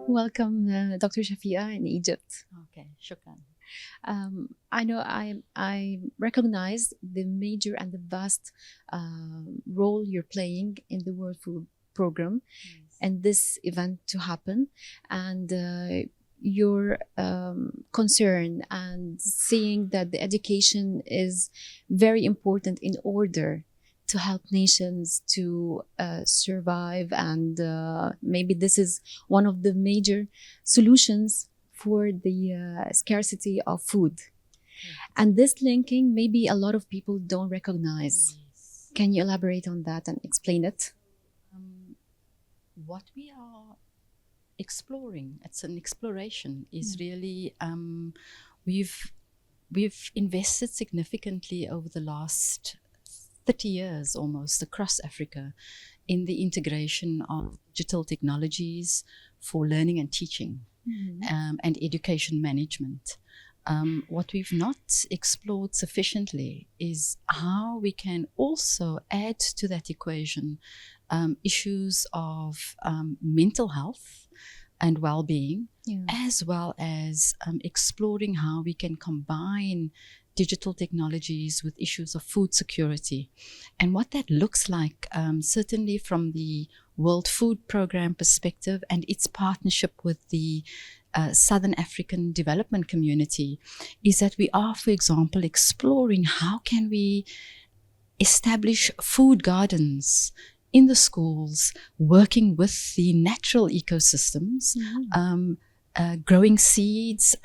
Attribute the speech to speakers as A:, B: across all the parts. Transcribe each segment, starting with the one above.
A: Welcome, Dr. Shafia in Egypt.
B: Okay, shukran.
A: I know I recognize the major and the vast role you're playing in the World Food Program and this event to happen, and your concern and seeing that the education is very important in order to help nations to survive, and maybe this is one of the major solutions for the scarcity of food. And this linking, maybe a lot of people don't recognize.
B: Yes.
A: Can you elaborate on that and explain it?
B: What we are exploring, it's an exploration, is really we've invested significantly over the last 30 years almost across Africa in the integration of digital technologies for learning and teaching and education management. What we've not explored sufficiently is how we can also add to that equation issues of mental health and well-being, as well as exploring how we can combine digital technologies with issues of food security. And what that looks like, certainly from the World Food Program perspective and its partnership with the Southern African Development Community, is that we are, for example, exploring how can we establish food gardens in the schools, working with the natural ecosystems, growing seeds,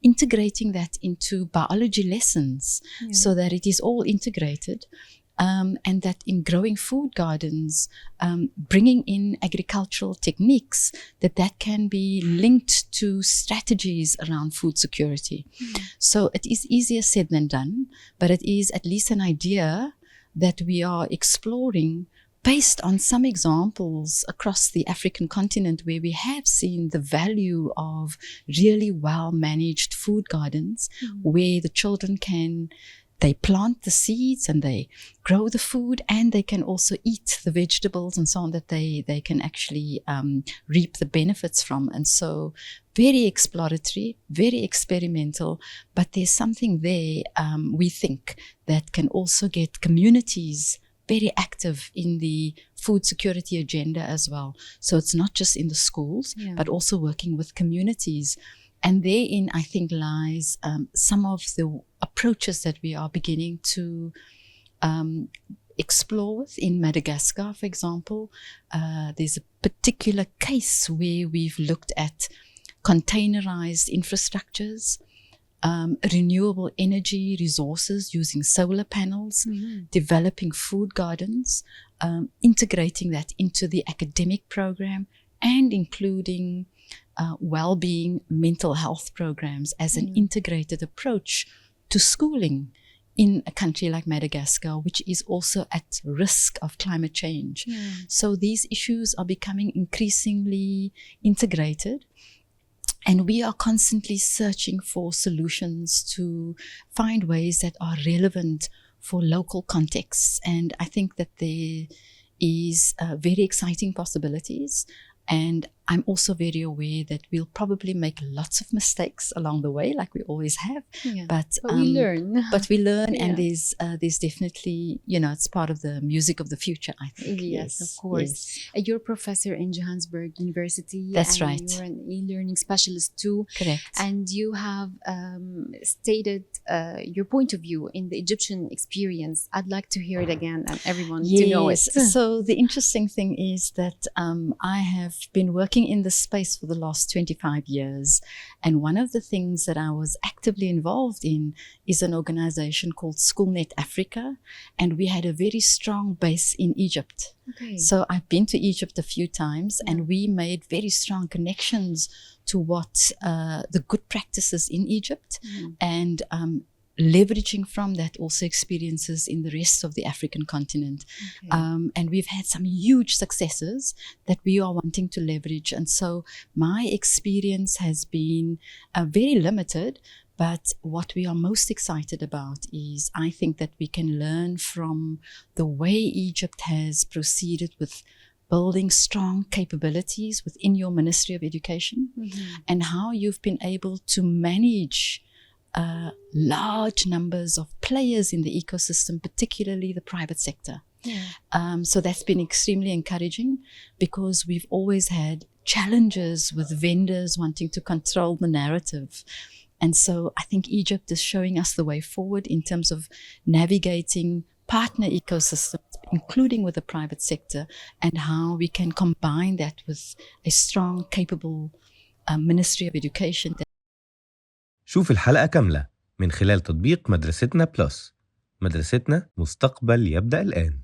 B: integrating that into biology lessons so that it is all integrated, and that in growing food gardens, bringing in agricultural techniques, that can be linked to strategies around food security. So it is easier said than done, but it is at least an idea that we are exploring based on some examples across the African continent where we have seen the value of really well-managed food gardens where the children they plant the seeds and they grow the food, and they can also eat the vegetables and so on that they can actually reap the benefits from. And so very exploratory, very experimental, but there's something there, we think, that can also get communities very active in the food security agenda as well. So it's not just in the schools, but also working with communities. And therein, I think, lies some of the approaches that we are beginning to explore with in Madagascar, for example. There's a particular case where we've looked at containerized infrastructures, renewable energy resources using solar panels, developing food gardens, integrating that into the academic program, and including well-being mental health programs as an integrated approach to schooling in a country like Madagascar, which is also at risk of climate change. So these issues are becoming increasingly integrated. And we are constantly searching for solutions to find ways that are relevant for local contexts. And I think that there is very exciting possibilities. And I'm also very aware that we'll probably make lots of mistakes along the way, like we always have. But
A: we learn.
B: But we learn, and there's definitely, it's part of the music of the future, I think.
A: Yes, of course. You're a professor in Johannesburg University.
B: That's
A: and
B: right.
A: You're an e-learning specialist too.
B: Correct.
A: And you have stated your point of view in the Egyptian experience. I'd like to hear it again and everyone to know it.
B: So the interesting thing is that I have been working in this space for the last 25 years. And one of the things that I was actively involved in is an organization called SchoolNet Africa. And we had a very strong base in Egypt.
A: Okay.
B: So I've been to Egypt a few times, and we made very strong connections to what the good practices in Egypt and leveraging from that also experiences in the rest of the African continent. And we've had some huge successes that we are wanting to leverage. And so my experience has been very limited, but what we are most excited about is I think that we can learn from the way Egypt has proceeded with building strong capabilities within your Ministry of Education, and how you've been able to manage large numbers of players in the ecosystem, particularly the private sector. So that's been extremely encouraging, because we've always had challenges with vendors wanting to control the narrative. And so I think Egypt is showing us the way forward in terms of navigating partner ecosystems, including with the private sector, and how we can combine that with a strong, capable Ministry of Education.
C: شوف الحلقة كاملة من خلال تطبيق مدرستنا بلس. مدرستنا، مستقبل يبدأ الآن.